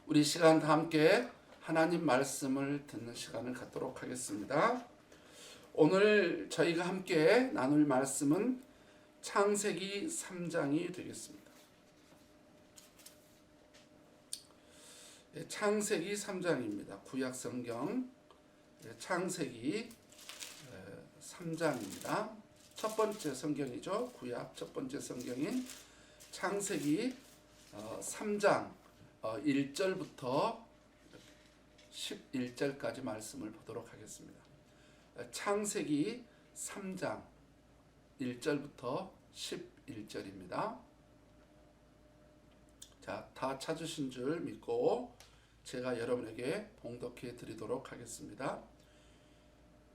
우리 시간 다 함께 하나님 말씀을 듣는 시간을 갖도록 하겠습니다. 오늘 저희가 함께 나눌 말씀은 창세기 3장이 되겠습니다. 창세기 3장입니다. 구약 성경 창세기 3장입니다. 첫 번째 성경이죠. 구약 첫 번째 성경인 창세기 3장 1절부터 11절까지 말씀을 보도록 하겠습니다. 창세기 3장 1절부터 11절입니다. 자, 다 찾으신 줄 믿고 제가 여러분에게 봉독해 드리도록 하겠습니다.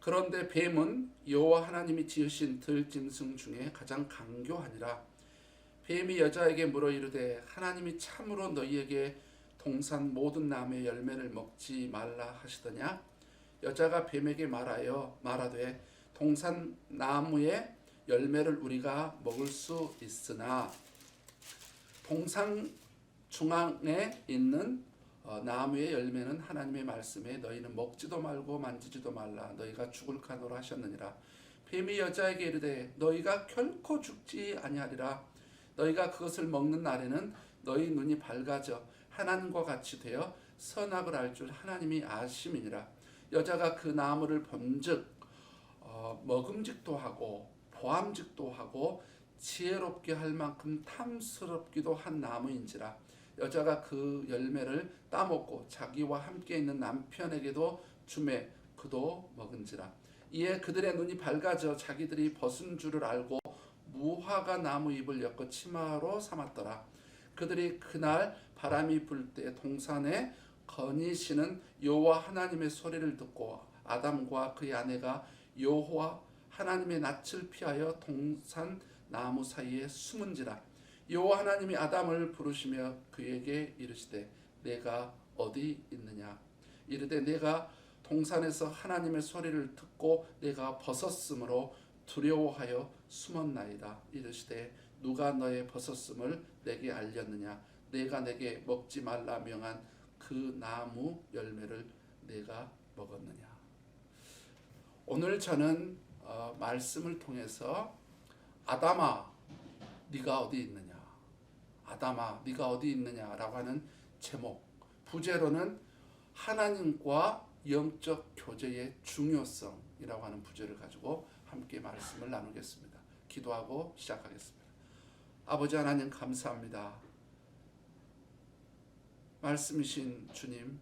그런데 뱀은 여호와 하나님이 지으신 들짐승 중에 가장 강교하니라. 뱀이 여자에게 물어 이르되 하나님이 참으로 너희에게 동산 모든 나무의 열매를 먹지 말라 하시더냐? 여자가 뱀에게 말하되 동산 나무의 열매를 우리가 먹을 수 있으나 동산 중앙에 있는 나무의 열매는 하나님의 말씀에 너희는 먹지도 말고 만지지도 말라 너희가 죽을까 하노라 하셨느니라. 뱀이 여자에게 이르되 너희가 결코 죽지 아니하리라. 너희가 그것을 먹는 날에는 너희 눈이 밝아져 하나님과 같이 되어 선악을 알 줄 하나님이 아심이니라. 여자가 그 나무를 본즉 먹음직도 하고 보암직도 하고 지혜롭게 할 만큼 탐스럽기도 한 나무인지라. 여자가 그 열매를 따먹고 자기와 함께 있는 남편에게도 주매 그도 먹은지라. 이에 그들의 눈이 밝아져 자기들이 벗은 줄을 알고 무화과 나무 잎을 엮어 치마로 삼았더라. 그들이 그날 바람이 불 때 동산에 거니시는 여호와 하나님의 소리를 듣고 아담과 그의 아내가 여호와 하나님의 낯을 피하여 동산 나무 사이에 숨은지라. 여호와 하나님이 아담을 부르시며 그에게 이르시되 내가 어디 있느냐? 이르되 내가 동산에서 하나님의 소리를 듣고 내가 벗었으므로 두려워하여 숨었나이다. 이르시되 누가 너의 벗었음을 내게 알렸느냐? 내가 내게 먹지 말라 명한 그 나무 열매를 내가 먹었느냐? 오늘 저는 말씀을 통해서 아담아 네가 어디 있느냐? 아담아 네가 어디 있느냐라고 하는 제목, 부제로는 하나님과 영적 교제의 중요성이라고 하는 부제를 가지고 함께 말씀을 나누겠습니다. 기도하고 시작하겠습니다. 아버지 하나님 감사합니다. 말씀이신 주님,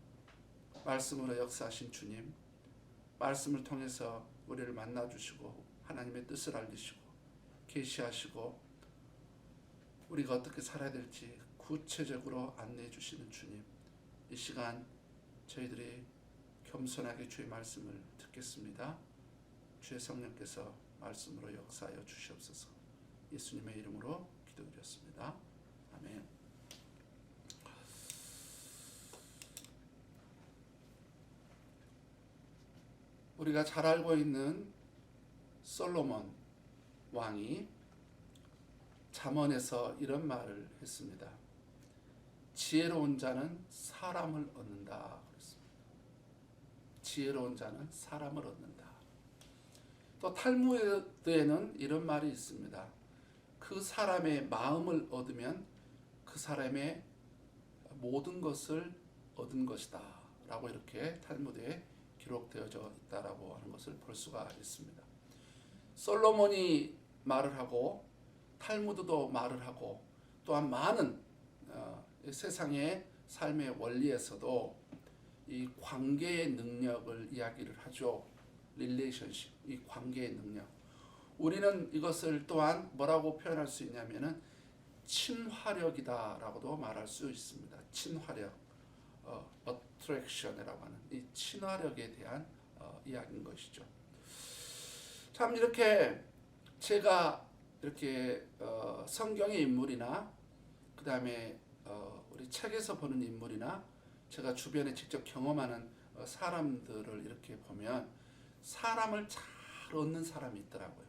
말씀으로 역사하신 주님, 말씀을 통해서 우리를 만나주시고 하나님의 뜻을 알리시고 계시하시고 우리가 어떻게 살아야 될지 구체적으로 안내해 주시는 주님, 이 시간 저희들이 겸손하게 주의 말씀을 듣겠습니다. 주의 성령께서 말씀으로 역사하여 주시옵소서. 예수님의 이름으로 기도드렸습니다. 아멘. 우리가 잘 알고 있는 솔로몬 왕이 잠언에서 이런 말을 했습니다. 지혜로운 자는 사람을 얻는다. 그랬습니다. 지혜로운 자는 사람을 얻는다. 또 탈무드에는 이런 말이 있습니다. 그 사람의 마음을 얻으면 그 사람의 모든 것을 얻은 것이다 라고 이렇게 탈무드에 기록되어져 있다라고 하는 것을 볼 수가 있습니다. 솔로몬이 말을 하고 탈무드도 말을 하고 또한 많은 세상의 삶의 원리에서도 이 관계의 능력을 이야기를 하죠. 릴레이션십, 이 관계의 능력. 우리는 이것을 또한 뭐라고 표현할 수 있냐면은 친화력이다라고도 말할 수 있습니다. 친화력, attraction이라고 하는 이 친화력에 대한 이야기인 것이죠. 참 이렇게 제가 이렇게 성경의 인물이나 그 다음에 우리 책에서 보는 인물이나 제가 주변에 직접 경험하는 사람들을 이렇게 보면 사람을 잘 얻는 사람이 있더라고요.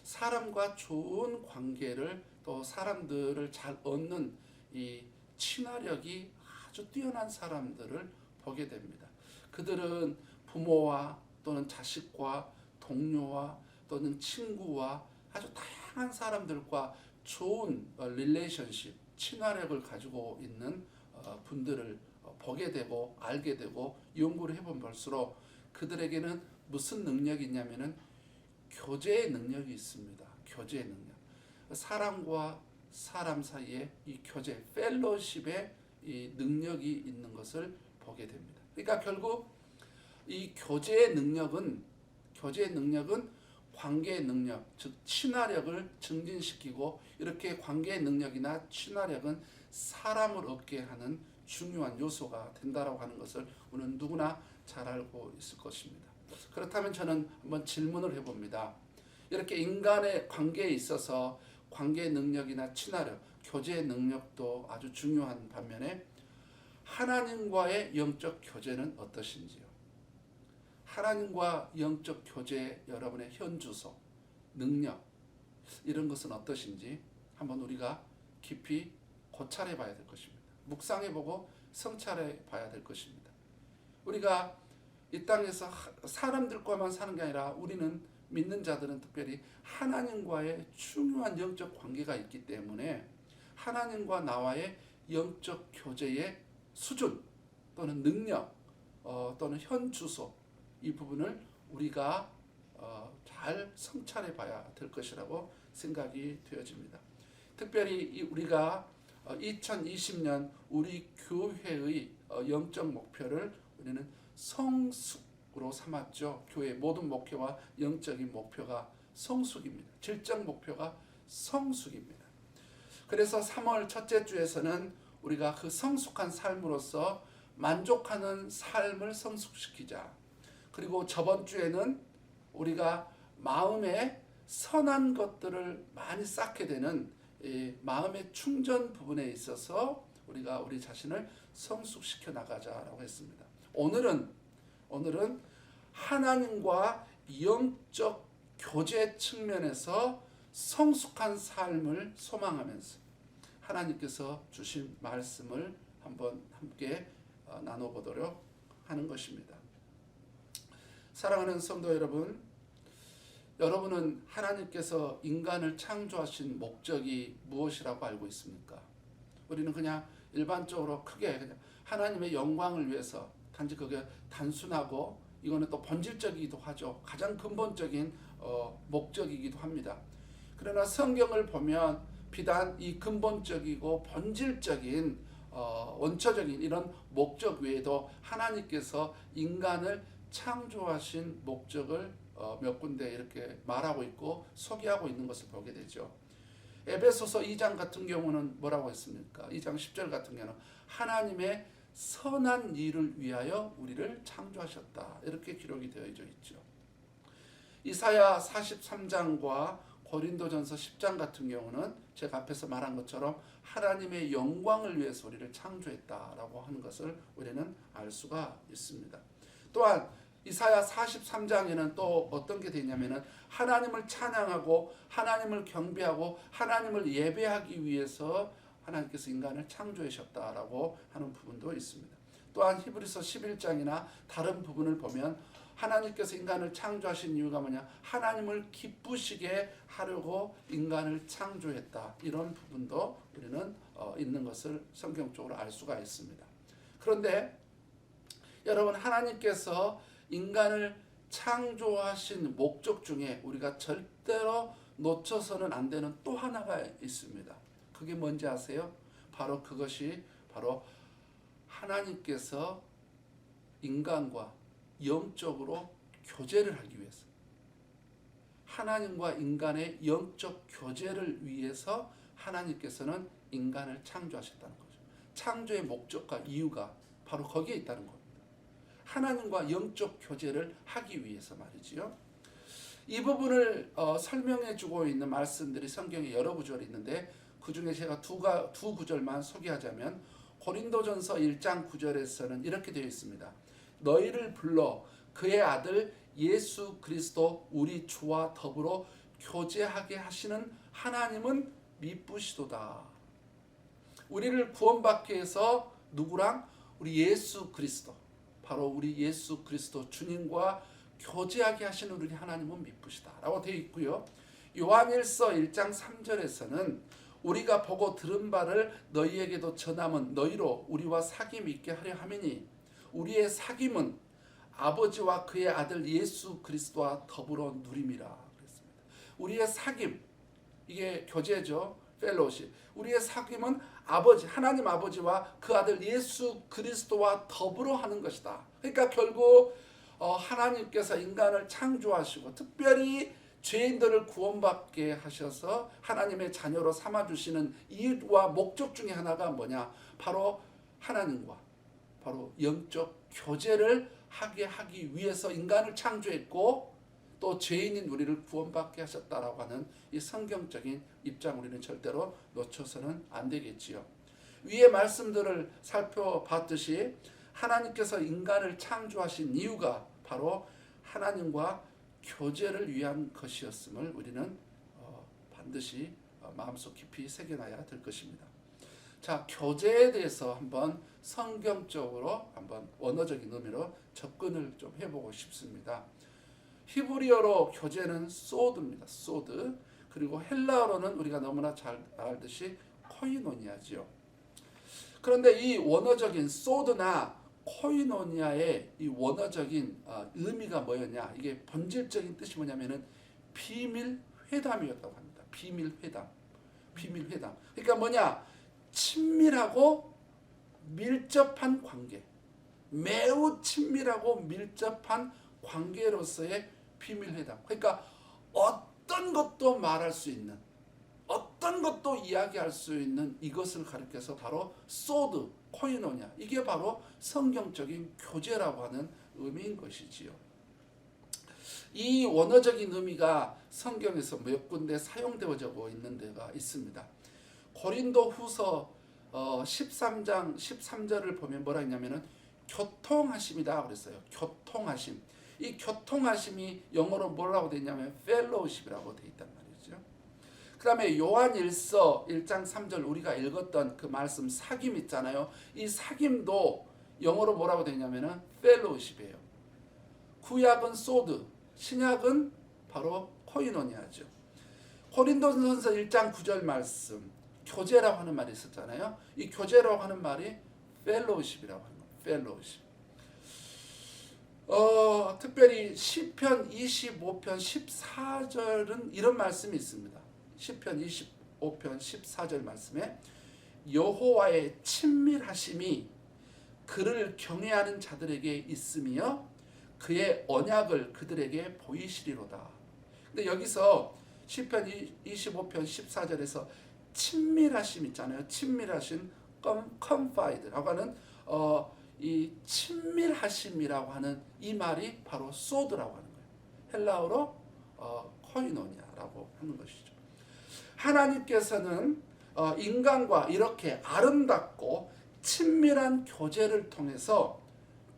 사람과 좋은 관계를 또 사람들을 잘 얻는 이 친화력이 아주 뛰어난 사람들을 보게 됩니다. 그들은 부모와 또는 자식과 동료와 또는 친구와 아주 다양한 사람들과 좋은 릴레이션십, 친화력을 가지고 있는 분들을 보게 되고 알게 되고 연구를 해보면 볼수록 그들에게는 무슨 능력이 있냐면은 교제의 능력이 있습니다. 교제의 능력. 사람과 사람 사이에 이 교제, 펠로십의 이 능력이 있는 것을 보게 됩니다. 그러니까 결국 이 교제의 능력은 관계의 능력, 즉 친화력을 증진시키고 이렇게 관계의 능력이나 친화력은 사람을 얻게 하는 중요한 요소가 된다라고 하는 것을 우리는 누구나 잘 알고 있을 것입니다. 그렇다면 저는 한번 질문을 해봅니다. 이렇게 인간의 관계에 있어서 관계의 능력이나 친화력, 교제의 능력도 아주 중요한 반면에 하나님과의 영적 교제는 어떠신지요? 하나님과 영적 교제 여러분의 현주소, 능력 이런 것은 어떠신지 한번 우리가 깊이 고찰해 봐야 될 것입니다. 묵상해 보고 성찰해 봐야 될 것입니다. 우리가 이 땅에서 사람들과만 사는 게 아니라 우리는 믿는 자들은 특별히 하나님과의 중요한 영적 관계가 있기 때문에 하나님과 나와의 영적 교제의 수준 또는 능력 또는 현주소 이 부분을 우리가 잘 성찰해 봐야 될 것이라고 생각이 되어집니다. 특별히 우리가 2020년 우리 교회의 영적 목표를 우리는 성숙으로 삼았죠. 교회 모든 목표와 영적인 목표가 성숙입니다. 질적 목표가 성숙입니다. 그래서 3월 첫째 주에서는 우리가 그 성숙한 삶으로서 만족하는 삶을 성숙시키자. 그리고 저번 주에는 우리가 마음에 선한 것들을 많이 쌓게 되는 마음의 충전 부분에 있어서 우리가 우리 자신을 성숙시켜 나가자라고 했습니다. 오늘은 하나님과 영적 교제 측면에서 성숙한 삶을 소망하면서 하나님께서 주신 말씀을 한번 함께 나눠보도록 하는 것입니다. 사랑하는 성도 여러분, 여러분은 하나님께서 인간을 창조하신 목적이 무엇이라고 알고 있습니까? 우리는 그냥 일반적으로 크게 그냥 하나님의 영광을 위해서 단지 그게 단순하고 이거는 또 본질적이기도 하죠. 가장 근본적인 목적이기도 합니다. 그러나 성경을 보면 비단 이 근본적이고 본질적인 원초적인 이런 목적 외에도 하나님께서 인간을 창조하신 목적을 몇 군데 이렇게 말하고 있고 소개하고 있는 것을 보게 되죠. 에베소서 2장 같은 경우는 뭐라고 했습니까? 2장 10절 같은 경우는 하나님의 선한 일을 위하여 우리를 창조하셨다. 이렇게 기록이 되어져 있죠. 이사야 43장과 고린도전서 10장 같은 경우는 제가 앞에서 말한 것처럼 하나님의 영광을 위해서 우리를 창조했다라고 하는 것을 우리는 알 수가 있습니다. 또한 이사야 43장에는 또 어떤 게 되냐면은 하나님을 찬양하고 하나님을 경배하고 하나님을 예배하기 위해서 하나님께서 인간을 창조하셨다라고 하는 부분도 있습니다. 또한 히브리서 11장이나 다른 부분을 보면 하나님께서 인간을 창조하신 이유가 뭐냐? 하나님을 기쁘시게 하려고 인간을 창조했다. 이런 부분도 우리는 있는 것을 성경적으로 알 수가 있습니다. 그런데 여러분, 하나님께서 인간을 창조하신 목적 중에 우리가 절대로 놓쳐서는 안 되는 또 하나가 있습니다. 그게 뭔지 아세요? 그것이 바로 하나님께서 인간과 영적으로 교제를 하기 위해서, 하나님과 인간의 영적 교제를 위해서 하나님께서는 인간을 창조하셨다는 거죠. 창조의 목적과 이유가 바로 거기에 있다는 겁니다. 하나님과 영적 교제를 하기 위해서 말이지요. 이 부분을 설명해 주고 있는 말씀들이 성경에 여러 구절이 있는데 그 중에 제가 두 구절만 소개하자면 고린도전서 1장 9절에서는 이렇게 되어 있습니다. 너희를 불러 그의 아들 예수 그리스도 우리 주와 더불어 교제하게 하시는 하나님은 미쁘시도다. 우리를 구원받기 위해서 누구랑? 우리 예수 그리스도, 바로 우리 예수 그리스도 주님과 교제하게 하시는 우리 하나님은 미쁘시다 라고 되어 있고요. 요한일서 1장 3절에서는 우리가 보고 들은 바를 너희에게도 전함은 너희로 우리와 사귐 있게 하려 함이니 우리의 사귐은 아버지와 그의 아들 예수 그리스도와 더불어 누림이라 그랬습니다. 우리의 사귐, 이게 교제죠. 펠로우십. 우리의 사귐은 아버지, 하나님 아버지와 그 아들 예수 그리스도와 더불어 하는 것이다. 그러니까 결국 하나님께서 인간을 창조하시고 특별히 죄인들을 구원받게 하셔서 하나님의 자녀로 삼아주시는 이유와 목적 중에 하나가 뭐냐? 바로 하나님과 바로 영적 교제를 하기 위해서 인간을 창조했고 또 죄인인 우리를 구원받게 하셨다라고 하는 이 성경적인 입장 우리는 절대로 놓쳐서는 안 되겠지요. 위의 말씀들을 살펴봤듯이 하나님께서 인간을 창조하신 이유가 바로 하나님과 교제를 위한 것이었음을 우리는 반드시 마음속 깊이 새겨놔야 될 것입니다. 자, 교제에 대해서 한번 성경적으로 한번 원어적인 의미로 접근을 좀 해보고 싶습니다. 히브리어로 교제는 소드입니다. 소드. 그리고 헬라어로는 우리가 너무나 잘 알듯이 코이노니아지요. 그런데 이 원어적인 소드나 코이노니아의 이 원어적인 의미가 뭐였냐? 이게 본질적인 뜻이 뭐냐면은 비밀 회담이었다고 합니다. 비밀 회담. 비밀 회담. 그러니까 뭐냐? 친밀하고 밀접한 관계. 매우 친밀하고 밀접한 관계로서의 비밀 회담. 그러니까 어떤 것도 말할 수 있는, 어떤 것도 이야기할 수 있는 이것을 가리켜서 바로 소드, 코이노냐, 이게 바로 성경적인 교제라고 하는 의미인 것이지요. 이 원어적인 의미가 성경에서 몇 군데 사용되어져 있는 데가 있습니다. 고린도 후서 13장 13절을 보면 뭐라 했냐면은 교통하심이다 그랬어요. 교통하심. 이 교통하심이 영어로 뭐라고 되어 있냐면 fellowship이라고 되어 있단 말이죠. 그 다음에 요한일서 1장 3절 우리가 읽었던 그 말씀 사귐 있잖아요. 이 사귐도 영어로 뭐라고 되어 있냐면 fellowship이에요. 구약은 소드, 신약은 바로 코이노니아죠. 고린도전서 1장 9절 말씀 교제라고 하는 말이 있었잖아요. 이 교제라고 하는 말이 fellowship이라고 하는 거예요. fellowship. 특별히 시편 25편 14절은 이런 말씀이 있습니다. 시편 25편 14절 말씀에 여호와의 친밀하심이 그를 경외하는 자들에게 있으며 그의 언약을 그들에게 보이시리로다. 근데 여기서 시편 25편 14절에서 친밀하심 있잖아요. 친밀하심, confid라고 하는 이 친밀하심이라고 하는 이 말이 바로 소드라고 하는 거예요. 헬라어로 코이노니아라고 하는 것이죠. 하나님께서는 인간과 이렇게 아름답고 친밀한 교제를 통해서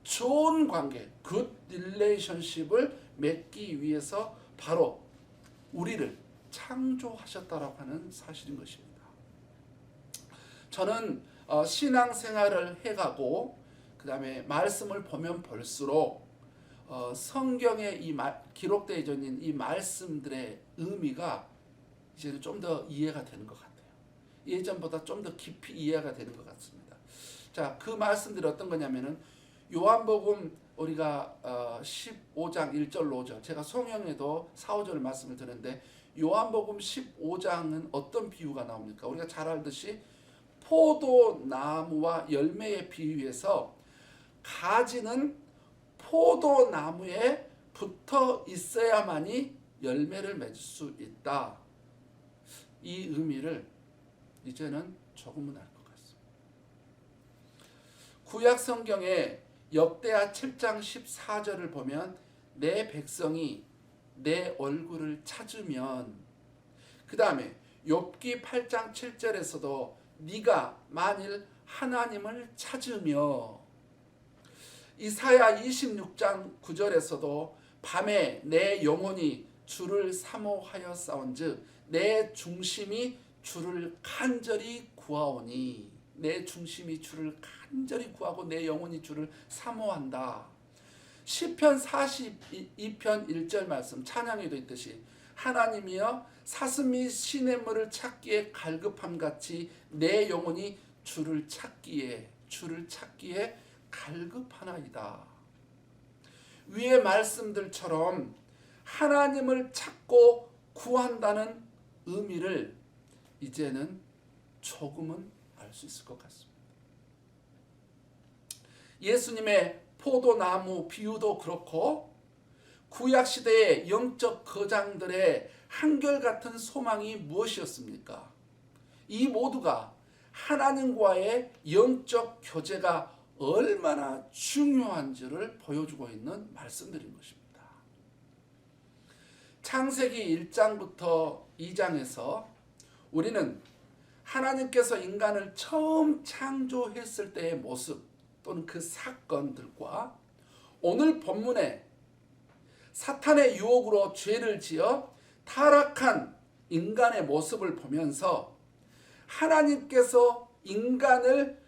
좋은 관계, 굿 릴레이션십을 맺기 위해서 바로 우리를 창조하셨다라고 하는 사실인 것입니다. 저는 신앙생활을 해가고 그 다음에 말씀을 보면 볼수록 성경에 기록되어 있는 이 말씀들의 의미가 이제는 좀 더 이해가 되는 것 같아요. 예전보다 좀 더 깊이 이해가 되는 것 같습니다. 자, 그 말씀들이 어떤 거냐면은 요한복음 우리가 15장 1절 5절 제가 송영에도 4, 5절 말씀을 드렸는데 요한복음 15장은 어떤 비유가 나옵니까? 우리가 잘 알듯이 포도나무와 열매에 비유해서 가지는 포도나무에 붙어 있어야만이 열매를 맺을 수 있다. 이 의미를 이제는 조금은 알 것 같습니다. 구약 성경에 역대하 7장 14절을 보면 내 백성이 내 얼굴을 찾으면, 그 다음에 욥기 8장 7절에서도 네가 만일 하나님을 찾으며, 이사야 26장 9절에서도 밤에 내 영혼이 주를 사모하여 싸운즉 내 중심이 주를 간절히 구하오니, 내 중심이 주를 간절히 구하고 내 영혼이 주를 사모한다. 시편 42편 1절 말씀 찬양에도 있듯이 하나님이여 사슴이 시냇물을 찾기에 갈급함 같이 내 영혼이 주를 찾기에 갈급하나이다. 위의 말씀들처럼 하나님을 찾고 구한다는 의미를 이제는 조금은 알 수 있을 것 같습니다. 예수님의 포도나무 비유도 그렇고 구약시대의 영적 거장들의 한결같은 소망이 무엇이었습니까? 이 모두가 하나님과의 영적 교제가 얼마나 중요한지를 보여주고 있는 말씀들인 것입니다. 창세기 1장부터 2장에서 우리는 하나님께서 인간을 처음 창조했을 때의 모습 또는 그 사건들과 오늘 본문에 사탄의 유혹으로 죄를 지어 타락한 인간의 모습을 보면서 하나님께서 인간을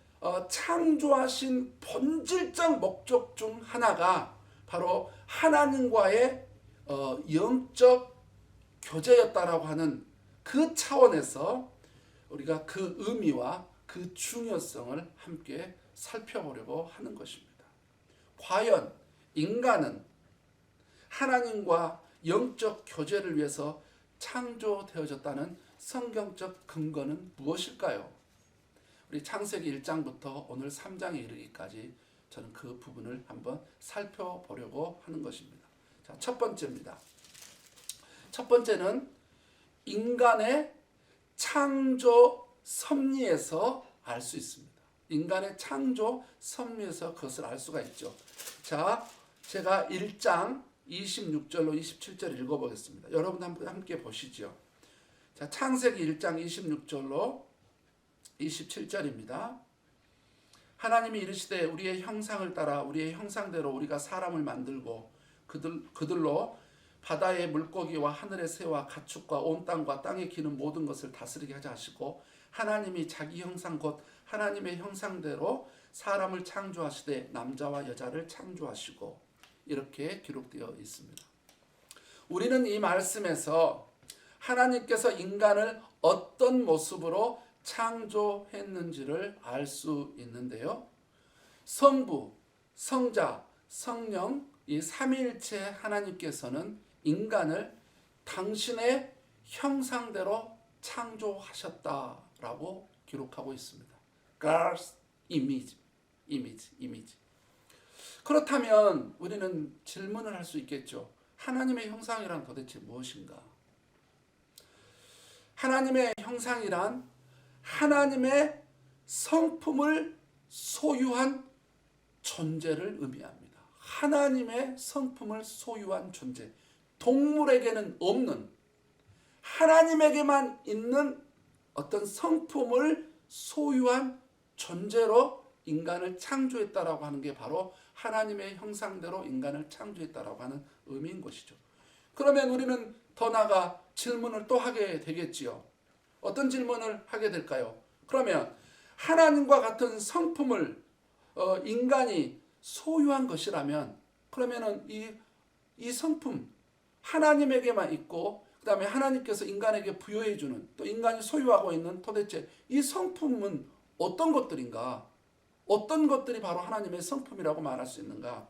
창조하신 본질적 목적 중 하나가 바로 하나님과의 영적 교제였다라고 하는 그 차원에서 우리가 그 의미와 그 중요성을 함께 살펴보려고 하는 것입니다. 과연 인간은 하나님과 영적 교제를 위해서 창조되어졌다는 성경적 근거는 무엇일까요? 우리 창세기 1장부터 오늘 3장에 이르기까지 저는 그 부분을 한번 살펴보려고 하는 것입니다. 자, 첫 번째입니다. 첫 번째는 인간의 창조 섭리에서 알 수 있습니다. 인간의 창조 섭리에서 그것을 알 수가 있죠. 자, 제가 1장 26절로 27절 읽어보겠습니다. 여러분 함께 보시죠. 자, 창세기 1장 26절로 27절입니다. 하나님이 이르시되 우리의 형상을 따라 우리의 형상대로 우리가 사람을 만들고 그들로 바다의 물고기와 하늘의 새와 가축과 온 땅과 땅에 기는 모든 것을 다스리게 하자 하시고 하나님이 자기 형상 곧 하나님의 형상대로 사람을 창조하시되 남자와 여자를 창조하시고 이렇게 기록되어 있습니다. 우리는 이 말씀에서 하나님께서 인간을 어떤 모습으로 창조했는지를 알 수 있는데요. 성부, 성자, 성령 이 삼위일체 하나님께서는 인간을 당신의 형상대로 창조하셨다라고 기록하고 있습니다. God's image. 그렇다면 우리는 질문을 할 수 있겠죠. 하나님의 형상이란 도대체 무엇인가? 하나님의 형상이란 하나님의 성품을 소유한 존재를 의미합니다. 하나님의 성품을 소유한 존재. 동물에게는 없는 하나님에게만 있는 어떤 성품을 소유한 존재로 인간을 창조했다라고 하는 게 바로 하나님의 형상대로 인간을 창조했다라고 하는 의미인 것이죠. 그러면 우리는 더 나아가 질문을 또 하게 되겠지요. 어떤 질문을 하게 될까요? 그러면 하나님과 같은 성품을 인간이 소유한 것이라면 그러면은 이 성품 하나님에게만 있고 그 다음에 하나님께서 인간에게 부여해 주는 또 인간이 소유하고 있는 도대체 이 성품은 어떤 것들인가? 어떤 것들이 바로 하나님의 성품이라고 말할 수 있는가?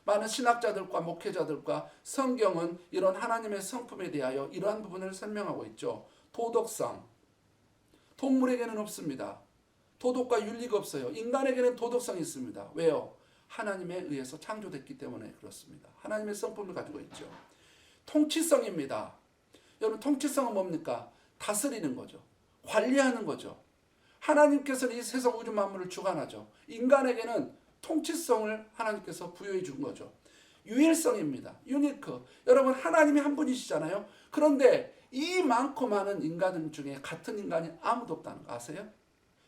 많은 신학자들과 목회자들과 성경은 이런 하나님의 성품에 대하여 이러한 부분을 설명하고 있죠. 도덕성. 동물에게는 없습니다. 도덕과 윤리가 없어요. 인간에게는 도덕성이 있습니다. 왜요? 하나님에 의해서 창조됐기 때문에 그렇습니다. 하나님의 성품을 가지고 있죠. 통치성입니다. 여러분 통치성은 뭡니까? 다스리는 거죠. 관리하는 거죠. 하나님께서는 이 세상 우주 만물을 주관하죠. 인간에게는 통치성을 하나님께서 부여해 준 거죠. 유일성입니다. 유니크. 여러분 하나님이 한 분이시잖아요. 그런데 이 많고 많은 인간 중에 같은 인간이 아무도 없다는 거 아세요?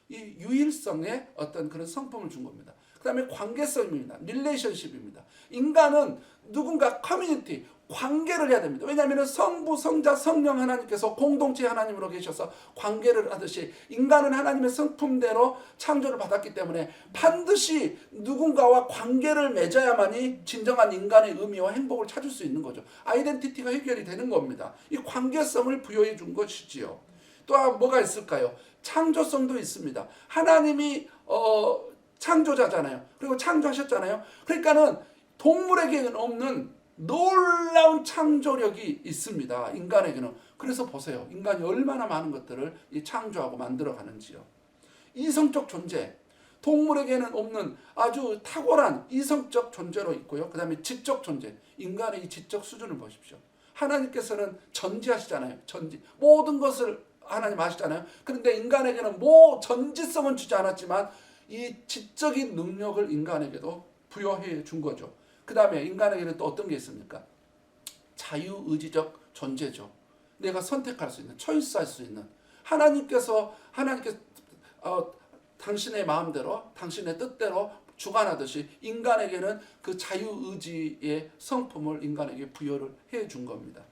이 유일성의 어떤 그런 성품을 준 겁니다. 그 다음에 관계성입니다. 릴레이션십입니다. 인간은 누군가 커뮤니티, 관계를 해야 됩니다. 왜냐하면 성부, 성자, 성령 하나님께서 공동체 하나님으로 계셔서 관계를 하듯이 인간은 하나님의 성품대로 창조를 받았기 때문에 반드시 누군가와 관계를 맺어야만이 진정한 인간의 의미와 행복을 찾을 수 있는 거죠. 아이덴티티가 해결이 되는 겁니다. 이 관계성을 부여해 준 것이지요. 또 뭐가 있을까요? 창조성도 있습니다. 하나님이 창조자잖아요. 그리고 창조하셨잖아요. 그러니까는 동물에게는 없는 놀라운 창조력이 있습니다. 인간에게는. 그래서 보세요. 인간이 얼마나 많은 것들을 창조하고 만들어가는지요. 이성적 존재. 동물에게는 없는 아주 탁월한 이성적 존재로 있고요. 그 다음에 지적 존재. 인간의 이 지적 수준을 보십시오. 하나님께서는 전지하시잖아요. 전지. 모든 것을 하나님 아시잖아요. 그런데 인간에게는 전지성은 주지 않았지만 이 지적인 능력을 인간에게도 부여해 준 거죠. 그 다음에 인간에게는 또 어떤 게 있습니까? 자유의지적 존재죠. 내가 선택할 수 있는, 초이스할 수 있는. 하나님께서 당신의 마음대로, 당신의 뜻대로 주관하듯이 인간에게는 그 자유의지의 성품을 인간에게 부여를 해 준 겁니다.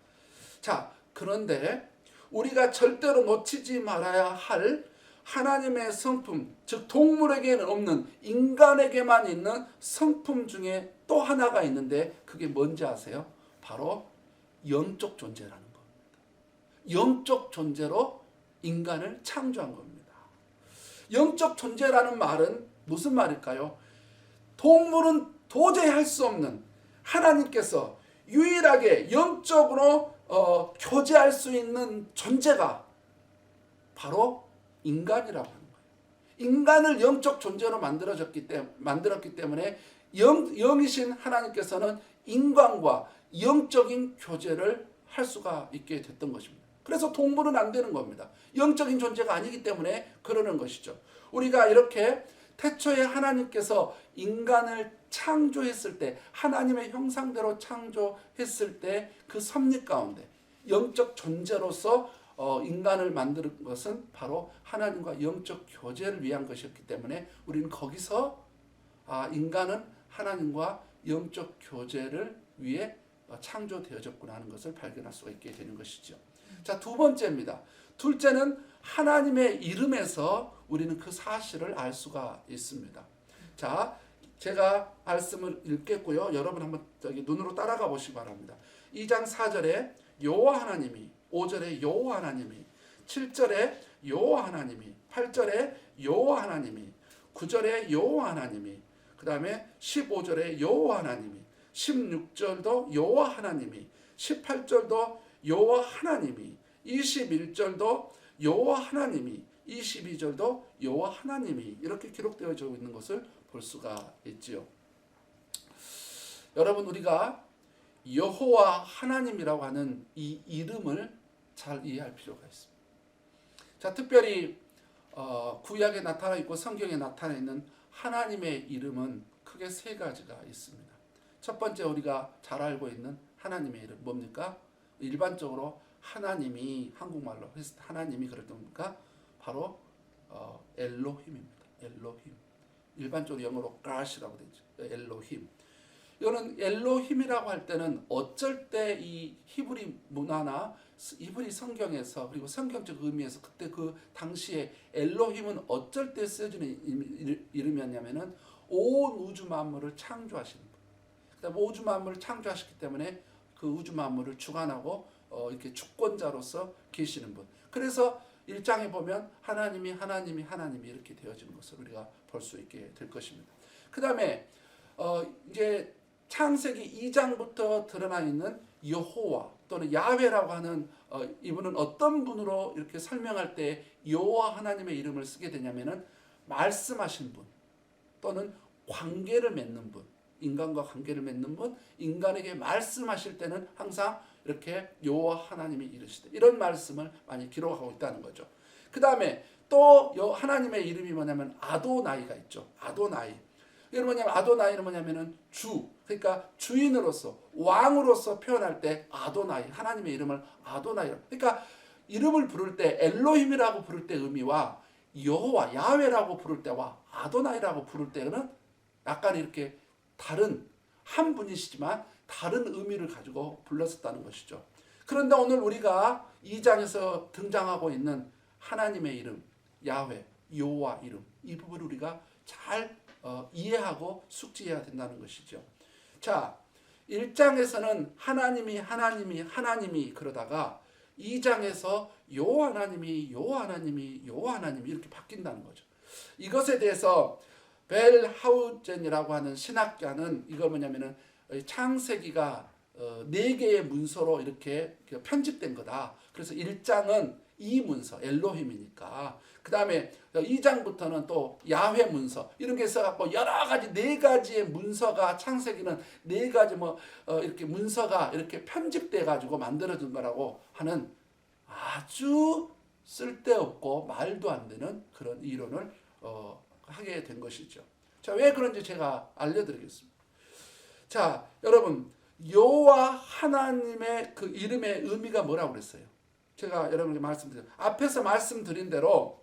자, 그런데 우리가 절대로 놓치지 말아야 할 하나님의 성품, 즉 동물에게는 없는 인간에게만 있는 성품 중에 또 하나가 있는데 그게 뭔지 아세요? 바로 영적 존재라는 겁니다. 영적 존재로 인간을 창조한 겁니다. 영적 존재라는 말은 무슨 말일까요? 동물은 도저히 할 수 없는 하나님께서 유일하게 영적으로 교제할 수 있는 존재가 바로 인간이라고 하는 거예요. 인간을 영적 존재로 만들었기 때문에 영이신 하나님께서는 인간과 영적인 교제를 할 수가 있게 됐던 것입니다. 그래서 동물은 안 되는 겁니다. 영적인 존재가 아니기 때문에 그러는 것이죠. 우리가 이렇게 태초에 하나님께서 인간을 창조했을 때, 하나님의 형상대로 창조했을 때 그 섭리 가운데 영적 존재로서 인간을 만드는 것은 바로 하나님과 영적 교제를 위한 것이었기 때문에 우리는 거기서 인간은 하나님과 영적 교제를 위해 창조되어졌구나 하는 것을 발견할 수가 있게 되는 것이죠. 자, 두 번째입니다. 둘째는 하나님의 이름에서 우리는 그 사실을 알 수가 있습니다. 자, 제가 말씀을 읽겠고요. 여러분 한번 눈으로 따라가 보시기 바랍니다. 2장 4절에 여호와 하나님이, 5절에 여호와 하나님이, 7절에 여호와 하나님이, 8절에 여호와 하나님이, 9절에 여호와 하나님이, 그 다음에 15절에 여호와 하나님이, 16절도 여호와 하나님이, 18절도 여호와 하나님이, 21절도 여호와 하나님이, 22절도 여호와 하나님이 이렇게 기록되어져 있는 것을 볼 수가 있지요. 여러분, 우리가 여호와 하나님이라고 하는 이 이름을 잘 이해할 필요가 있습니다. 자, 특별히 구약에 나타나 있고 성경에 나타나 있는 하나님의 이름은 크게 세 가지가 있습니다. 첫 번째, 우리가 잘 알고 있는 하나님의 이름 뭡니까? 일반적으로 하나님이, 한국말로 하나님이 그랬던가 바로 엘로힘입니다. 엘로힘. 일반적으로 영어로 God이라고 되죠. 엘로힘. 이거는 엘로힘이라고 할 때는 어쩔 때 이 히브리 문화나 히브리 성경에서, 그리고 성경적 의미에서 그때 그 당시에 엘로힘은 어쩔 때 쓰여지는 이름이었냐면은 온 우주 만물을 창조하시는 분. 그다음 우주 만물을 창조하셨기 때문에 그 우주 만물을 주관하고 이렇게 주권자로서 계시는 분. 그래서 1장에 보면 하나님이 이렇게 되어지는 것을 우리가 볼 수 있게 될 것입니다. 그 다음에 이제 창세기 2장부터 드러나 있는 여호와 또는 야훼라고 하는 이분은 어떤 분으로 이렇게 설명할 때 여호와 하나님의 이름을 쓰게 되냐면은 말씀하신 분 또는 관계를 맺는 분, 인간과 관계를 맺는 분, 인간에게 말씀하실 때는 항상 이렇게 여호와 하나님이 이르시되 이런 말씀을 많이 기록하고 있다는 거죠. 그 다음에 또 하나님의 이름이 뭐냐면 아도나이가 있죠. 아도나이. 이건 뭐냐면 아도나이는 뭐냐면은 주, 그러니까 주인으로서 왕으로서 표현할 때 아도나이, 하나님의 이름을 아도나이. 그러니까 이름을 부를 때 엘로힘이라고 부를 때 의미와 여호와 야훼라고 부를 때와 아도나이라고 부를 때는 약간 이렇게 다른 한 분이시지만 다른 의미를 가지고 불렀었다는 것이죠. 그런데 오늘 우리가 2장에서 등장하고 있는 하나님의 이름, 야훼, 여호와 이름, 이 부분을 우리가 잘 이해하고 숙지해야 된다는 것이죠. 자, 1장에서는 하나님이 그러다가 2장에서 여호와 하나님이 이렇게 바뀐다는 거죠. 이것에 대해서 벨하우젠이라고 하는 신학자는 이거 뭐냐면은 창세기가 4개의 문서로 이렇게 편집된 거다. 그래서 1장은 이 문서 엘로힘이니까, 그 다음에 2장부터는 또 야훼 문서 이런 게 있어갖고 여러 가지 4가지의 문서가, 창세기는 4가지 이렇게 문서가 이렇게 편집돼 가지고 만들어진 거라고 하는 아주 쓸데없고 말도 안 되는 그런 이론을 하게 된 것이죠. 자, 왜 그런지 제가 알려드리겠습니다. 자, 여러분, 여호와 하나님의 그 이름의 의미가 뭐라고 그랬어요? 제가 여러분에게 앞에서 말씀드린 대로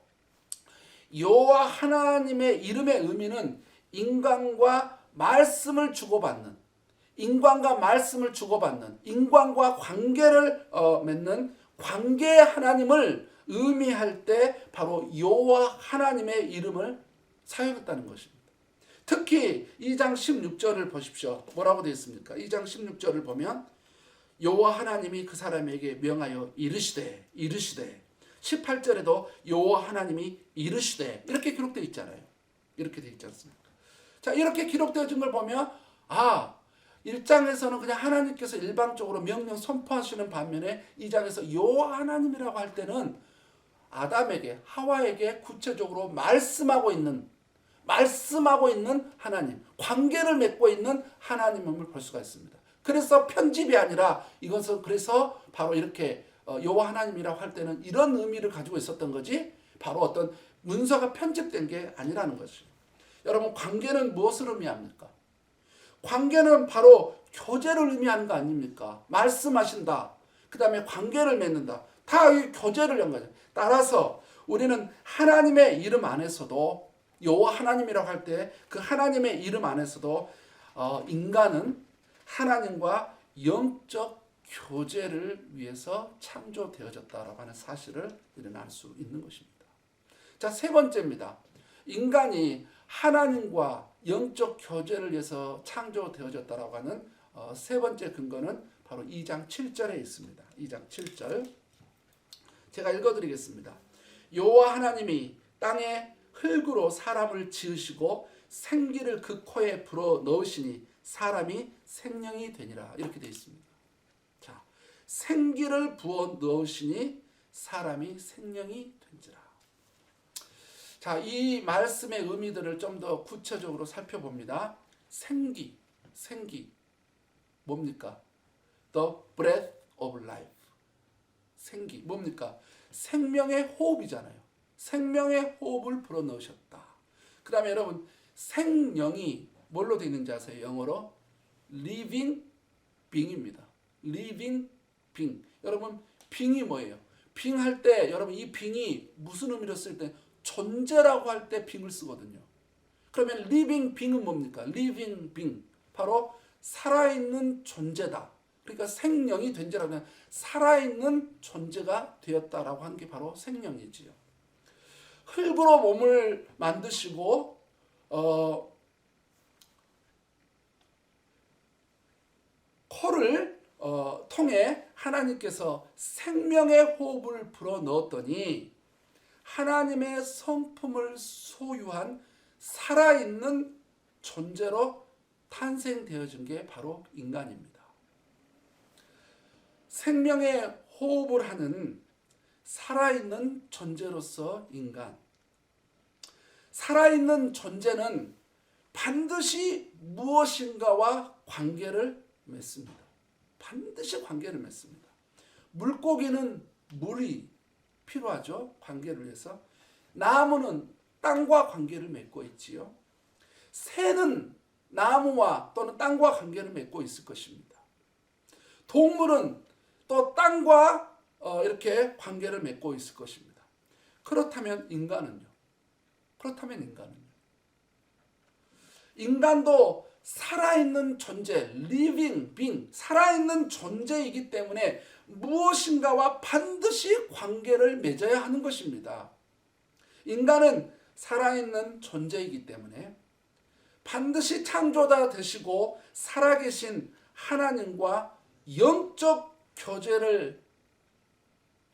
여호와 하나님의 이름의 의미는 인간과 말씀을 주고받는, 인간과 관계를 맺는 관계의 하나님을 의미할 때 바로 여호와 하나님의 이름을 사용했다는 것입니다. 특히 2장 16절을 보십시오. 뭐라고 되어 있습니까? 2장 16절을 보면 여호와 하나님이 그 사람에게 명하여 이르시되 18절에도 여호와 하나님이 이르시되 이렇게 기록되어 있잖아요. 이렇게 되어 있지 않습니까? 자, 이렇게 기록되어진 걸 보면 1장에서는 그냥 하나님께서 일방적으로 명령 선포하시는 반면에 2장에서 여호와 하나님이라고 할 때는 아담에게, 하와에게 구체적으로 말씀하고 있는 하나님, 관계를 맺고 있는 하나님임을 볼 수가 있습니다. 그래서 편집이 아니라 이것은 그래서 바로 이렇게 여호와 하나님이라고 할 때는 이런 의미를 가지고 있었던 거지, 바로 어떤 문서가 편집된 게 아니라는 것이죠. 여러분, 관계는 무엇을 의미합니까? 관계는 바로 교제를 의미하는 거 아닙니까? 말씀하신다, 그 다음에 관계를 맺는다, 다 이 교제를 한 거죠. 따라서 우리는 하나님의 이름 안에서도, 여호와 하나님이라고 할 때 그 하나님의 이름 안에서도 인간은 하나님과 영적 교제를 위해서 창조되어졌다라고 하는 사실을 우리는 알 수 있는 것입니다. 자, 세 번째입니다. 인간이 하나님과 영적 교제를 위해서 창조되어졌다라고 하는 세 번째 근거는 바로 2장 7절에 있습니다. 2장 7절 제가 읽어드리겠습니다. 여호와 하나님이 땅에 흙으로 사람을 지으시고 생기를 그 코에 불어 넣으시니 사람이 생명이 되니라, 이렇게 되어 있습니다. 자, 생기를 부어 넣으시니 사람이 생명이 된지라. 자, 이 말씀의 의미들을 좀 더 구체적으로 살펴봅니다. 생기 뭡니까? The breath of life. 생기 뭡니까? 생명의 호흡이잖아요. 생명의 호흡을 불어넣으셨다. 그 다음에 여러분, 생명이 뭘로 되어 있는지 아세요? 영어로 living being입니다. living being. 여러분, being이 뭐예요? being 할 때 여러분, 이 being이 무슨 의미로 쓸 때 존재라고 할 때 being을 쓰거든요. 그러면 living being은 뭡니까? living being, 바로 살아있는 존재다. 그러니까 생명이 된지라고 하면 살아있는 존재가 되었다라고 하는 게 바로 생명이지요. 흙으로 몸을 만드시고 코를 통해 하나님께서 생명의 호흡을 불어넣었더니 하나님의 성품을 소유한 살아있는 존재로 탄생되어진 게 바로 인간입니다. 생명의 호흡을 하는 살아있는 존재로서 인간. 살아있는 존재는 반드시 무엇인가와 관계를 맺습니다. 반드시 관계를 맺습니다. 물고기는 물이 필요하죠. 관계를 위해서. 나무는 땅과 관계를 맺고 있지요. 새는 나무와 또는 땅과 관계를 맺고 있을 것입니다. 동물은 또 땅과 이렇게 관계를 맺고 있을 것입니다. 그렇다면 인간은요? 인간도 살아있는 존재, living being, 살아있는 존재이기 때문에 무엇인가와 반드시 관계를 맺어야 하는 것입니다. 인간은 살아있는 존재이기 때문에 반드시 창조자 되시고 살아계신 하나님과 영적 교제를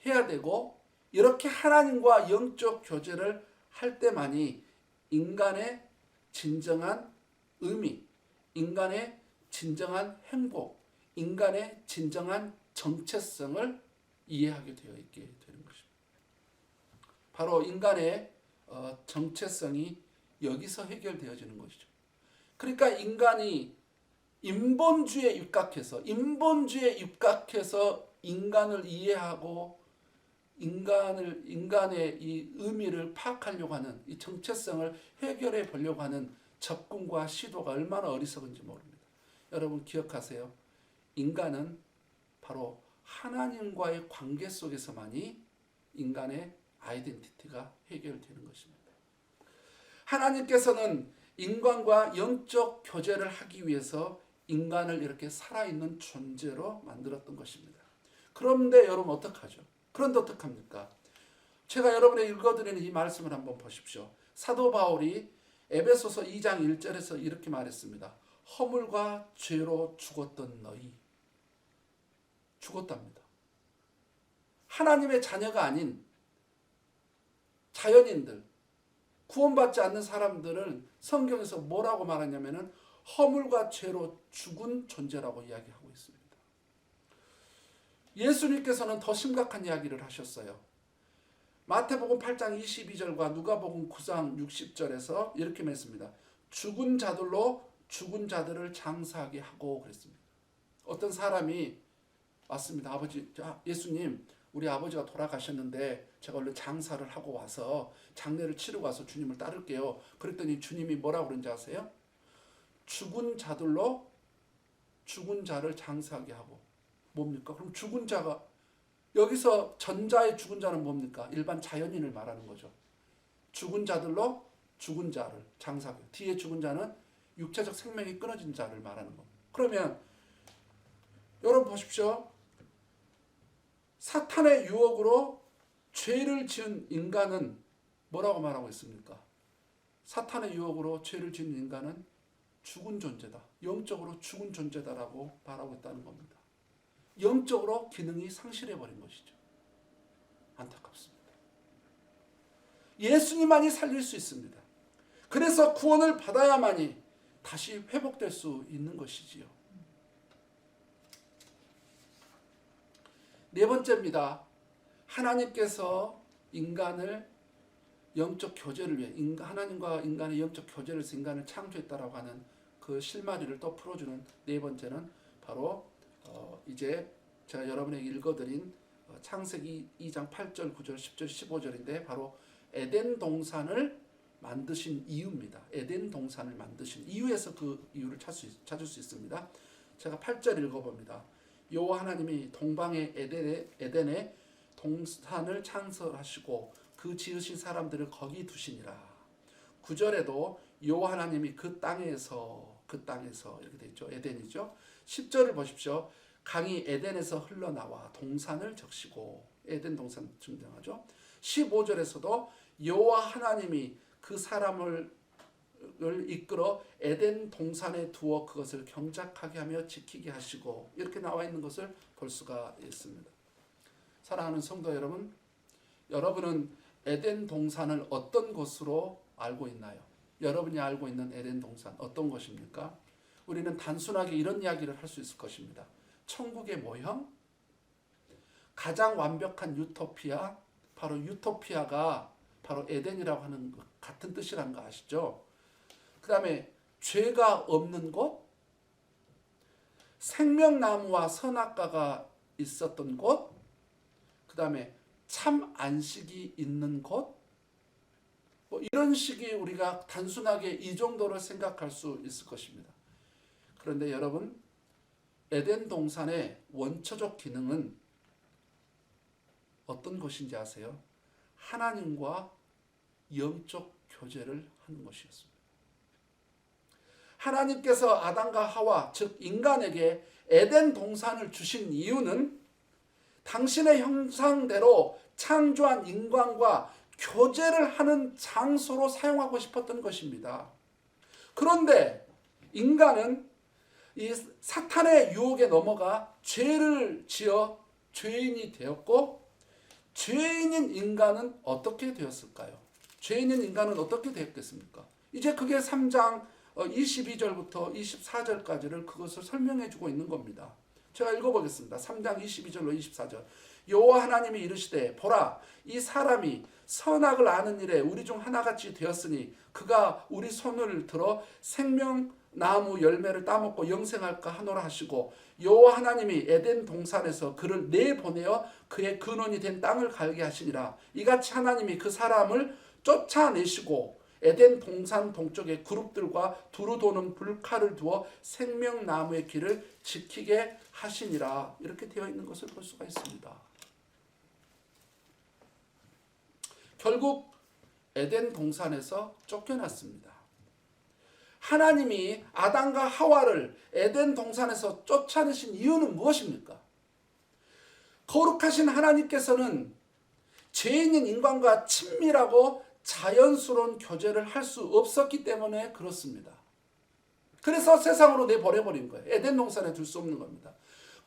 해야 되고, 이렇게 하나님과 영적 교제를 할 때만이 인간의 진정한 의미, 인간의 진정한 행복, 인간의 진정한 정체성을 이해하게 되어 있게 되는 것입니다. 바로 인간의 정체성이 여기서 해결되어지는 것이죠. 그러니까 인간이 인본주의에 입각해서 인간을 이해하고 인간의 이 의미를 파악하려고 하는, 이 정체성을 해결해 보려고 하는 접근과 시도가 얼마나 어리석은지 모릅니다. 여러분 기억하세요. 인간은 바로 하나님과의 관계 속에서만이 인간의 아이덴티티가 해결되는 것입니다. 하나님께서는 인간과 영적 교제를 하기 위해서 인간을 이렇게 살아있는 존재로 만들었던 것입니다. 그런데 여러분 어떡하죠? 그런데 어떡합니까? 제가 여러분에게 읽어드리는 이 말씀을 한번 보십시오. 사도 바울이 에베소서 2장 1절에서 이렇게 말했습니다. 허물과 죄로 죽었던 너희. 죽었답니다. 하나님의 자녀가 아닌 자연인들, 구원받지 않는 사람들은 성경에서 뭐라고 말하냐면은 허물과 죄로 죽은 존재라고 이야기하고 있습니다. 예수님께서는 더 심각한 이야기를 하셨어요. 마태복음 8장 22절과 누가복음 9장 60절에서 이렇게 말했습니다. 죽은 자들로 죽은 자들을 장사하게 하고 그랬습니다. 어떤 사람이 왔습니다. 아버지, 예수님, 우리 아버지가 돌아가셨는데 제가 원래 장사를 하고 와서 장례를 치르고 와서 주님을 따를게요. 그랬더니 주님이 뭐라고 그런지 아세요? 죽은 자들로 죽은 자를 장사하게 하고. 뭡니까? 그럼 죽은 자가, 여기서 전자의 죽은 자는 뭡니까? 일반 자연인을 말하는 거죠. 죽은 자들로 죽은 자를 장사하게. 뒤에 죽은 자는 육체적 생명이 끊어진 자를 말하는 겁니다. 그러면 여러분 보십시오. 사탄의 유혹으로 죄를 지은 인간은 뭐라고 말하고 있습니까? 사탄의 유혹으로 죄를 지은 인간은 죽은 존재다. 영적으로 죽은 존재다라고 말하고 있다는 겁니다. 영적으로 기능이 상실해버린 것이죠. 안타깝습니다. 예수님만이 살릴 수 있습니다. 그래서 구원을 받아야만이 다시 회복될 수 있는 것이지요. 네 번째입니다. 하나님께서 인간을 영적 교제를 위해, 하나님과 인간의 영적 교제를 해서 인간을 창조했다라고 하는 그 실마리를 또 풀어주는 네 번째는 바로 이제 제가 여러분에게 읽어드린 창세기 2장 8절, 9절, 10절, 15절인데 바로 에덴 동산을 만드신 이유입니다. 에덴 동산을 만드신 이유에서 그 이유를 찾을 수 있습니다. 제가 8절 읽어봅니다. 여호와 하나님이 동방의 에덴에 동산을 창설하시고 그 지으신 사람들을 거기 두시니라. 9절에도 여호와 하나님이 그 땅에서 이렇게 돼 있죠. 에덴이죠. 10절을 보십시오. 강이 에덴에서 흘러나와 동산을 적시고, 에덴 동산 등장하죠. 15절에서도 여호와 하나님이 그 사람을 이끌어 에덴 동산에 두어 그것을 경작하게 하며 지키게 하시고, 이렇게 나와 있는 것을 볼 수가 있습니다. 사랑하는 성도 여러분, 여러분은 에덴 동산을 어떤 것으로 알고 있나요? 여러분이 알고 있는 에덴 동산 어떤 것입니까? 우리는 단순하게 이런 이야기를 할 수 있을 것입니다. 천국의 모형, 가장 완벽한 유토피아, 바로 유토피아가 바로 에덴이라고 하는 것 같은 뜻이라는 거 아시죠? 그 다음에 죄가 없는 곳, 생명나무와 선악과가 있었던 곳, 그 다음에 참 안식이 있는 곳, 뭐 이런 식의 우리가 단순하게 이 정도로 생각할 수 있을 것입니다. 그런데 여러분, 에덴 동산의 원초적 기능은 어떤 것인지 아세요? 하나님과 영적 교제를 하는 것이었습니다. 하나님께서 아담과 하와 즉 인간에게 에덴 동산을 주신 이유는 당신의 형상대로 창조한 인간과 교제를 하는 장소로 사용하고 싶었던 것입니다. 그런데 인간은 이 사탄의 유혹에 넘어가 죄를 지어 죄인이 되었고, 죄인인 인간은 어떻게 되었을까요? 죄인인 인간은 어떻게 되었겠습니까? 이제 그게 3장 22절부터 24절까지를 그것을 설명해 주고 있는 겁니다. 제가 읽어보겠습니다. 3장 22절로 24절. 여호와 하나님이 이르시되 보라, 이 사람이 선악을 아는 일에 우리 중 하나같이 되었으니 그가 우리 손을 들어 생명나무 열매를 따먹고 영생할까 하노라 하시고, 여호와 하나님이 에덴 동산에서 그를 내보내어 그의 근원이 된 땅을 갈게 하시니라. 이같이 하나님이 그 사람을 쫓아내시고 에덴 동산 동쪽에 그룹들과 두루 도는 불칼을 두어 생명나무의 길을 지키게 하시니라. 이렇게 되어 있는 것을 볼 수가 있습니다. 결국 에덴 동산에서 쫓겨났습니다. 하나님이 아담과 하와를 에덴 동산에서 쫓아내신 이유는 무엇입니까? 거룩하신 하나님께서는 죄인인 인간과 친밀하고 자연스러운 교제를 할 수 없었기 때문에 그렇습니다. 그래서 세상으로 내보내버린 거예요. 에덴 동산에 둘 수 없는 겁니다.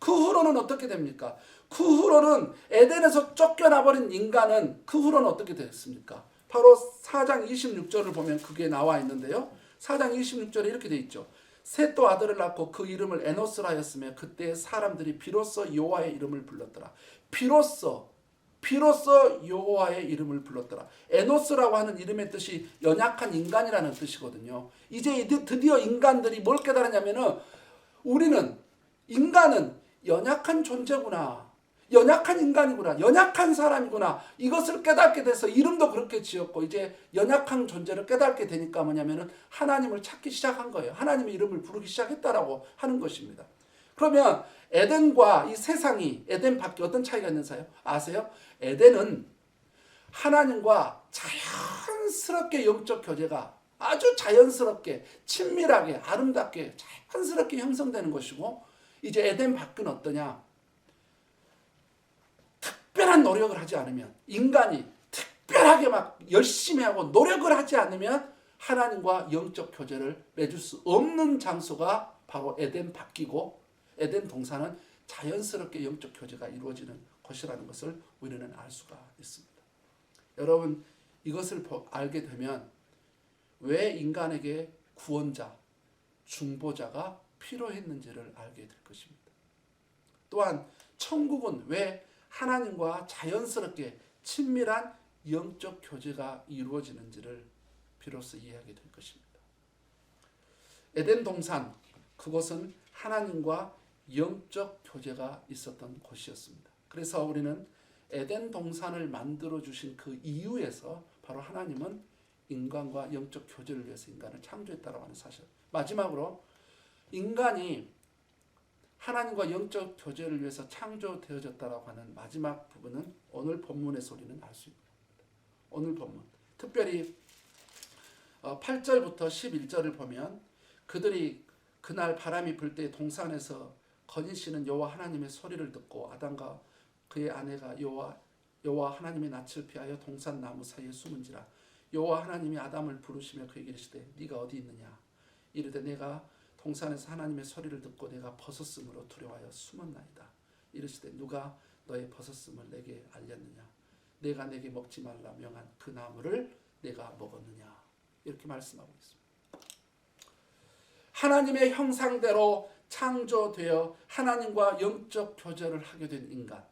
그 후로는 어떻게 됩니까? 그 후로는 에덴에서 쫓겨나버린 인간은 그 후로는 어떻게 됐습니까? 바로 4장 26절을 보면 그게 나와 있는데요. 4장 26절에 이렇게 되어 있죠. 셋도 아들을 낳고 그 이름을 에노스라 하였으며 그때 사람들이 비로소 여호와의 이름을 불렀더라. 비로소 여호와의 이름을 불렀더라. 에노스라고 하는 이름의 뜻이 연약한 인간이라는 뜻이거든요. 이제 드디어 인간들이 뭘 깨달았냐면은 인간은 연약한 존재구나. 연약한 인간이구나. 연약한 사람이구나. 이것을 깨닫게 돼서 이름도 그렇게 지었고, 이제 연약한 존재를 깨닫게 되니까 뭐냐면은 하나님을 찾기 시작한 거예요. 하나님의 이름을 부르기 시작했다라고 하는 것입니다. 그러면 에덴과 이 세상이, 에덴 밖에 어떤 차이가 있는지 아세요? 에덴은 하나님과 자연스럽게 영적 교제가 아주 자연스럽게 친밀하게 아름답게 자연스럽게 형성되는 것이고, 이제 에덴 밖은 어떠냐? 특별한 노력을 하지 않으면, 인간이 특별하게 막 열심히 하고 노력을 하지 않으면 하나님과 영적 교제를 맺을 수 없는 장소가 바로 에덴 밖이고, 에덴 동산은 자연스럽게 영적 교제가 이루어지는 것이라는 것을 우리는 알 수가 있습니다. 여러분, 이것을 알게 되면 왜 인간에게 구원자, 중보자가 필요했는지를 알게 될 것입니다. 또한 천국은 왜 하나님과 자연스럽게 친밀한 영적 교제가 이루어지는지를 비로소 이해하게 될 것입니다. 에덴 동산, 그것은 하나님과 영적 교제가 있었던 곳이었습니다. 그래서 우리는 에덴 동산을 만들어 주신 그 이유에서 바로 하나님은 인간과 영적 교제를 위해서 인간을 창조했다고 하는 사실. 마지막으로 인간이 하나님과 영적 교제를 위해서 창조되어졌다고 하는 마지막 부분은 오늘 본문에서 우리는 알 수 있습니다. 오늘 본문, 특별히 8절부터 11절을 보면 그들이 그날 바람이 불 때 동산에서 거니시는 여호와 하나님의 소리를 듣고 아담과 그의 아내가 여호와 하나님의 낯을 피하여 동산 나무 사이에 숨은지라. 여호와 하나님이 아담을 부르시며 그에게 이르시되 네가 어디 있느냐. 이르되 내가 동산에서 하나님의 소리를 듣고 내가 벗었으므로 두려워하여 숨었나이다. 이르시되 누가 너의 벗었음을 내게 알렸느냐. 내가 내게 먹지 말라 명한 그 나무를 내가 먹었느냐. 이렇게 말씀하고 있습니다. 하나님의 형상대로 창조되어 하나님과 영적 교제를 하게 된 인간,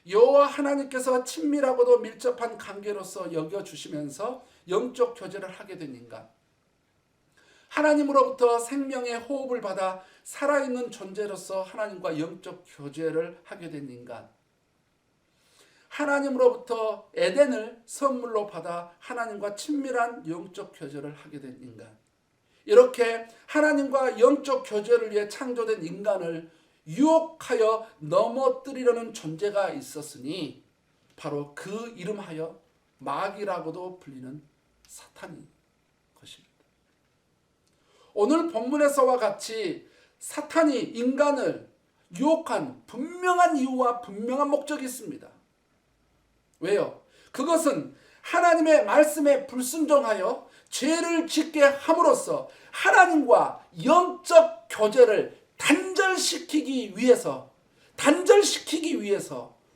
여호와 하나님께서 친밀하고도 밀접한 관계로서 여겨주시면서 영적 교제를 하게 된 인간, 하나님으로부터 생명의 호흡을 받아 살아있는 존재로서 하나님과 영적 교제를 하게 된 인간, 하나님으로부터 에덴을 선물로 받아 하나님과 친밀한 영적 교제를 하게 된 인간, 이렇게 하나님과 영적 교제를 위해 창조된 인간을 유혹하여 넘어뜨리려는 존재가 있었으니 바로 그 이름하여 마귀라고도 불리는 사탄인 것입니다. 오늘 본문에서와 같이 사탄이 인간을 유혹한 분명한 이유와 분명한 목적이 있습니다. 왜요? 그것은 하나님의 말씀에 불순종하여 죄를 짓게 함으로써 하나님과 영적 교제를 단절시키기 위해서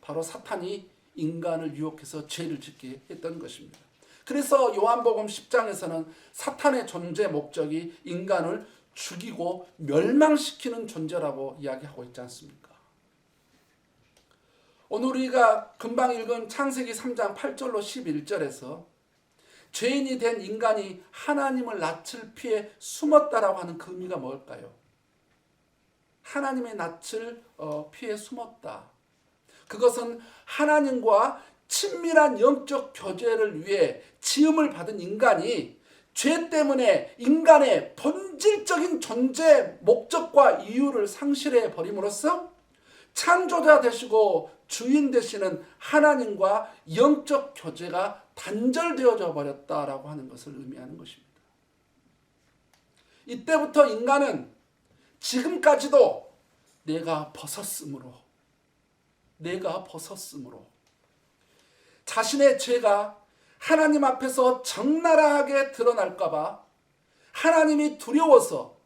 바로 사탄이 인간을 유혹해서 죄를 짓게 했던 것입니다. 그래서 요한복음 10장에서는 사탄의 존재 목적이 인간을 죽이고 멸망시키는 존재라고 이야기하고 있지 않습니까? 오늘 우리가 금방 읽은 창세기 3장 8절로 11절에서 죄인이 된 인간이 하나님을 낯을 피해 숨었다라고 하는 그 의미가 뭘까요? 하나님의 낯을 피해 숨었다. 그것은 하나님과 친밀한 영적 교제를 위해 지음을 받은 인간이 죄 때문에 인간의 본질적인 존재 목적과 이유를 상실해 버림으로써 창조자 되시고 주인 되시는 하나님과 영적 교제가 단절되어져 버렸다라고 하는 것을 의미하는 것입니다. 이때부터 인간은 지금까지도 내가 벗었으므로 자신의 죄가 하나님 앞에서 적나라하게 드러날까 봐 하나님이 두려워서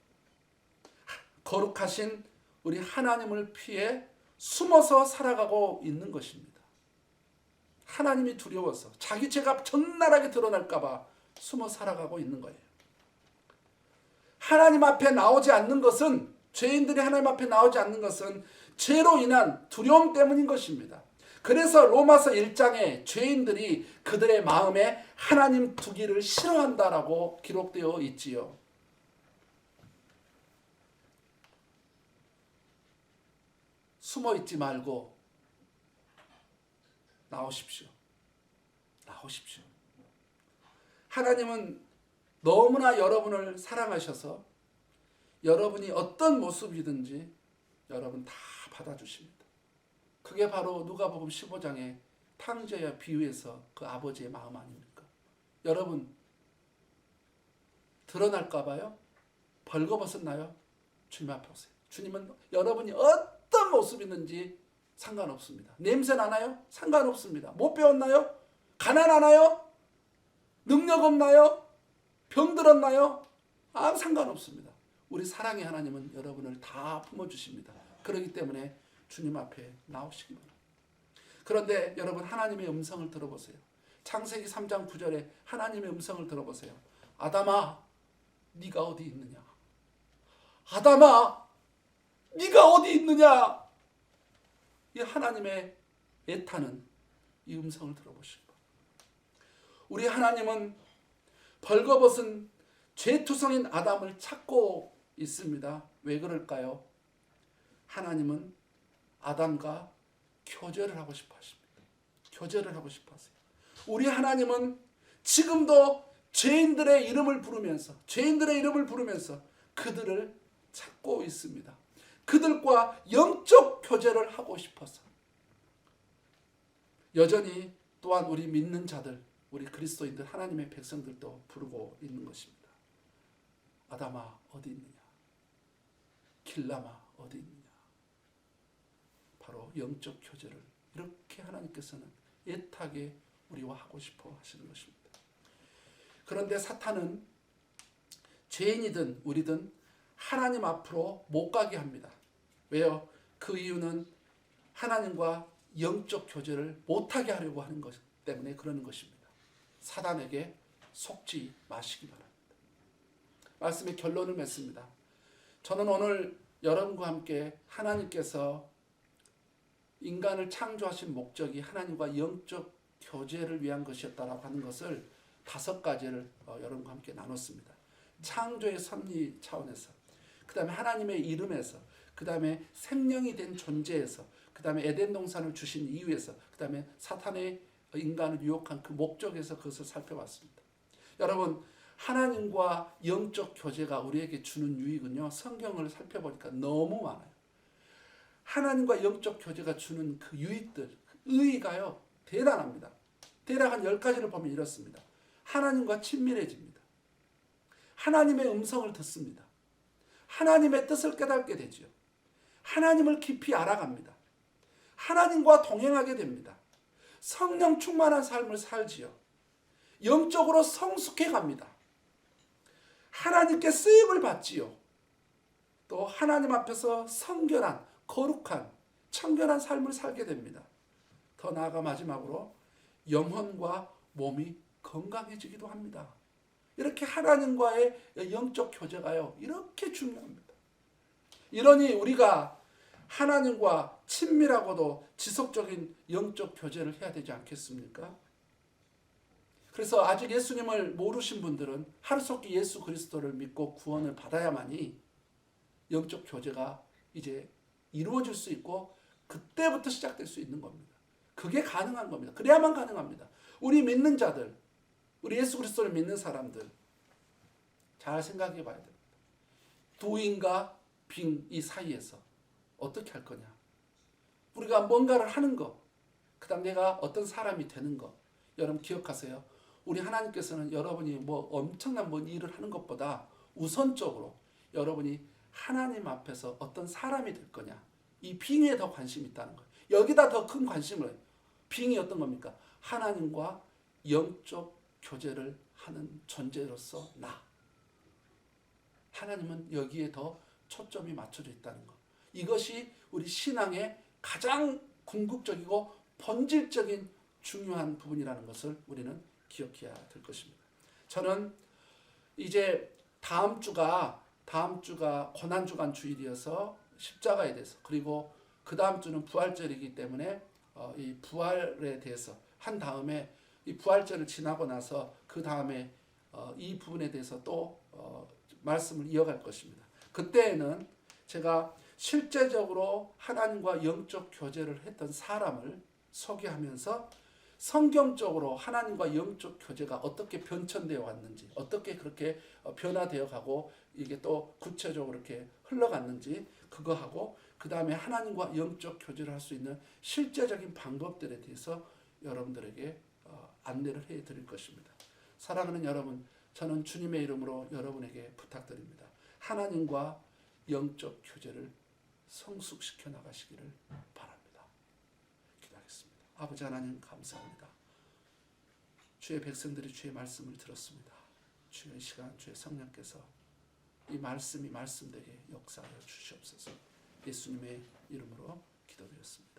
거룩하신 우리 하나님을 피해 숨어서 살아가고 있는 것입니다. 하나님이 두려워서 자기 죄가 적나라하게 드러날까 봐 숨어 살아가고 있는 거예요. 하나님 앞에 나오지 않는 것은, 죄인들이 하나님 앞에 나오지 않는 것은 죄로 인한 두려움 때문인 것입니다. 그래서 로마서 1장에 죄인들이 그들의 마음에 하나님 두기를 싫어한다라고 기록되어 있지요. 숨어 있지 말고 나오십시오. 하나님은 너무나 여러분을 사랑하셔서 여러분이 어떤 모습이든지 여러분 다 받아주십니다. 그게 바로 누가복음 15장의 탕자와 비유에서 그 아버지의 마음 아닙니까? 여러분 드러날까 봐요? 벌거벗었나요? 주님 앞에 오세요. 주님은 여러분이 어떤 모습이든지 상관없습니다. 냄새 나나요? 상관없습니다. 못 배웠나요? 가난하나요? 능력 없나요? 병들었나요? 상관없습니다. 우리 사랑의 하나님은 여러분을 다 품어주십니다. 그렇기 때문에 주님 앞에 나오시기 바랍니다. 그런데 여러분 하나님의 음성을 들어보세요. 창세기 3장 9절에 하나님의 음성을 들어보세요. 아담아, 네가 어디 있느냐? 아담아, 네가 어디 있느냐? 이 하나님의 애타는 이 음성을 들어보시기 바랍니다. 우리 하나님은 벌거벗은 죄투성인 아담을 찾고 있습니다. 왜 그럴까요? 하나님은 아담과 교제를 하고 싶어 하십니다. 교제를 하고 싶어 하세요. 우리 하나님은 지금도 죄인들의 이름을 부르면서 그들을 찾고 있습니다. 그들과 영적 교제를 하고 싶어서 여전히 또한 우리 믿는 자들, 우리 그리스도인들, 하나님의 백성들도 부르고 있는 것입니다. 아담아 어디 있느냐? 길람아 어디 있느냐? 바로 영적 교제를 이렇게 하나님께서는 애타게 우리와 하고 싶어 하시는 것입니다. 그런데 사탄은 죄인이든 우리든 하나님 앞으로 못 가게 합니다. 왜요? 그 이유는 하나님과 영적 교제를 못하게 하려고 하는 것 때문에 그러는 것입니다. 사단에게 속지 마시기 바랍니다. 말씀의 결론을 맺습니다. 저는 오늘 여러분과 함께 하나님께서 인간을 창조하신 목적이 하나님과 영적 교제를 위한 것이었다라고 하는 것을 5가지를 여러분과 함께 나눴습니다. 창조의 섭리 차원에서, 그 다음에 하나님의 이름에서, 그 다음에 생명이 된 존재에서, 그 다음에 에덴 동산을 주신 이유에서, 그 다음에 사탄의 인간을 유혹한 그 목적에서 그것을 살펴봤습니다. 여러분, 하나님과 영적 교제가 우리에게 주는 유익은요, 성경을 살펴보니까 너무 많아요. 하나님과 영적 교제가 주는 그 유익들, 의의가요 대단합니다. 대략 한 10가지를 보면 이렇습니다. 하나님과 친밀해집니다. 하나님의 음성을 듣습니다. 하나님의 뜻을 깨닫게 되지요. 하나님을 깊이 알아갑니다. 하나님과 동행하게 됩니다. 성령 충만한 삶을 살지요. 영적으로 성숙해 갑니다. 하나님께 쓰임을 받지요. 또 하나님 앞에서 성결한, 거룩한, 청결한 삶을 살게 됩니다. 더 나아가 마지막으로 영혼과 몸이 건강해지기도 합니다. 이렇게 하나님과의 영적 교제가요, 이렇게 중요합니다. 이러니 우리가 하나님과 친밀하고도 지속적인 영적 교제를 해야 되지 않겠습니까? 그래서 아직 예수님을 모르신 분들은 하루속히 예수 그리스도를 믿고 구원을 받아야만이 영적 교제가 이제 이루어질 수 있고 그때부터 시작될 수 있는 겁니다. 그게 가능한 겁니다. 그래야만 가능합니다. 우리 믿는 자들, 우리 예수 그리스도를 믿는 사람들 잘 생각해 봐야 됩니다. doing과 being 이 사이에서 어떻게 할 거냐. 우리가 뭔가를 하는 거, 그 다음 내가 어떤 사람이 되는 거. 여러분 기억하세요. 우리 하나님께서는 여러분이 뭐 엄청난 뭔 일을 하는 것보다 우선적으로 여러분이 하나님 앞에서 어떤 사람이 될 거냐. 이 being에 더 관심이 있다는 거예요. 여기다 더 큰 관심을 해요. being이 어떤 겁니까? 하나님과 영적 교제를 하는 존재로서 나. 하나님은 여기에 더 초점이 맞춰져 있다는 것. 이것이 우리 신앙의 가장 궁극적이고 본질적인 중요한 부분이라는 것을 우리는 기억해야 될 것입니다. 저는 이제 다음 주가 고난주간 주일이어서 십자가에 대해서, 그리고 그 다음 주는 부활절이기 때문에 이 부활에 대해서 한 다음에 이 부활절을 지나고 나서 그 다음에 이 부분에 대해서 또 말씀을 이어갈 것입니다. 그때에는 제가 실제적으로 하나님과 영적 교제를 했던 사람을 소개하면서 성경적으로 하나님과 영적 교제가 어떻게 변천되어 왔는지, 어떻게 그렇게 변화되어 가고 이게 또 구체적으로 이렇게 흘러갔는지 그거하고, 그 다음에 하나님과 영적 교제를 할 수 있는 실제적인 방법들에 대해서 여러분들에게 안내를 해 드릴 것입니다. 사랑하는 여러분, 저는 주님의 이름으로 여러분에게 부탁드립니다. 하나님과 영적 교제를 성숙시켜 나가시기를 바랍니다. 기도하겠습니다. 아버지 하나님 감사합니다. 주의 백성들이 주의 말씀을 들었습니다. 주의 시간 주의 성령께서 이 말씀이 말씀되게 역사하여 주시옵소서. 예수님의 이름으로 기도드렸습니다.